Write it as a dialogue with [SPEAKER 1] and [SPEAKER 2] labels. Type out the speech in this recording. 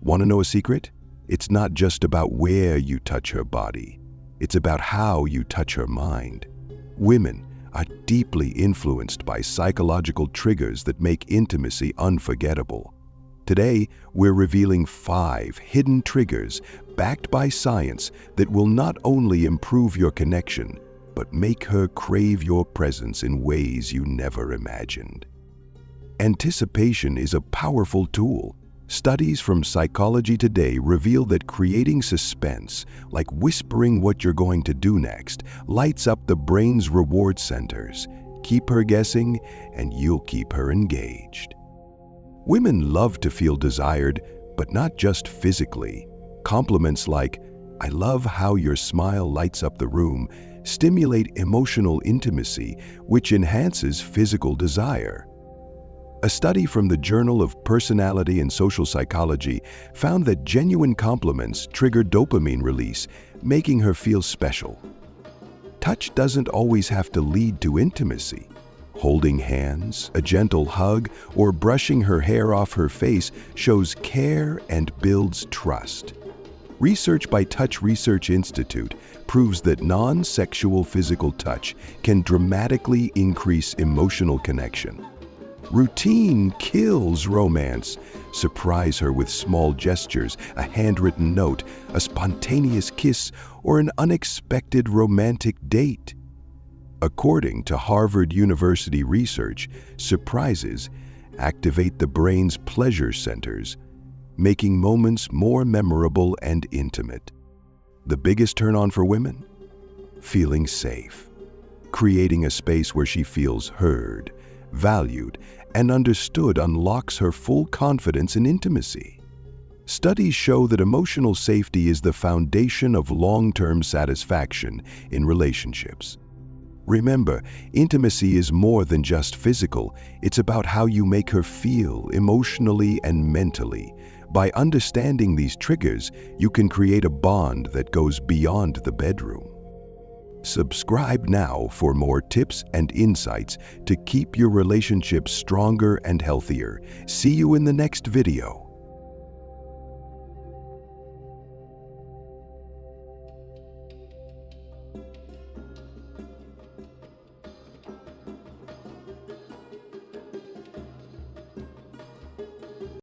[SPEAKER 1] Want to know a secret? It's not just about where you touch her body. It's about how you touch her mind. Women are deeply influenced by psychological triggers that make intimacy unforgettable. Today, we're revealing 5 hidden triggers backed by science that will not only improve your connection, but make her crave your presence in ways you never imagined. Anticipation is a powerful tool. Studies from Psychology Today reveal that creating suspense, like whispering what you're going to do next, lights up the brain's reward centers. Keep her guessing, and you'll keep her engaged. Women love to feel desired, but not just physically. Compliments like, "I love how your smile lights up the room," stimulate emotional intimacy, which enhances physical desire. A study from the Journal of Personality and Social Psychology found that genuine compliments trigger dopamine release, making her feel special. Touch doesn't always have to lead to intimacy. Holding hands, a gentle hug, or brushing her hair off her face shows care and builds trust. Research by Touch Research Institute proves that non-sexual physical touch can dramatically increase emotional connection. Routine kills romance. Surprise her with small gestures, a handwritten note, a spontaneous kiss, or an unexpected romantic date. According to Harvard University research, surprises activate the brain's pleasure centers, making moments more memorable and intimate. The biggest turn-on for women? Feeling safe. Creating a space where she feels heard, valued, and understood unlocks her full confidence in intimacy. Studies show that emotional safety is the foundation of long-term satisfaction in relationships. Remember, intimacy is more than just physical. It's about how you make her feel emotionally and mentally. By understanding these triggers, you can create a bond that goes beyond the bedroom. Subscribe now for more tips and insights to keep your relationship stronger and healthier. See you in the next video.